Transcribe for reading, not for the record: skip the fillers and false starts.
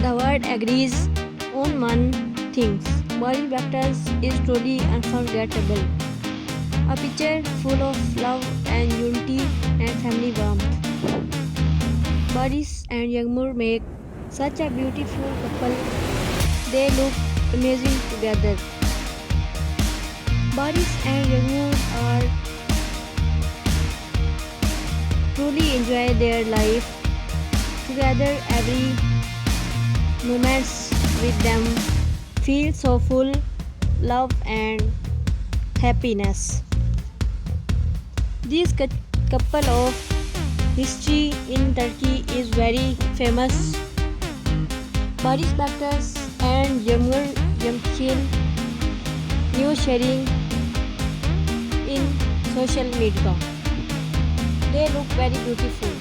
The world agrees on one thing. Barisbaktas is truly unforgettable. A picture full of love and unity and family warmth. Baris and Yagmur make such a beautiful couple. They look amazing together. Baris and Yagmur are truly enjoy their life together. Every moments with them feel so full love and happiness. This couple of history in Turkey is very famous. Barisbaktas and Yagmur new sharing in social media. They look very beautiful.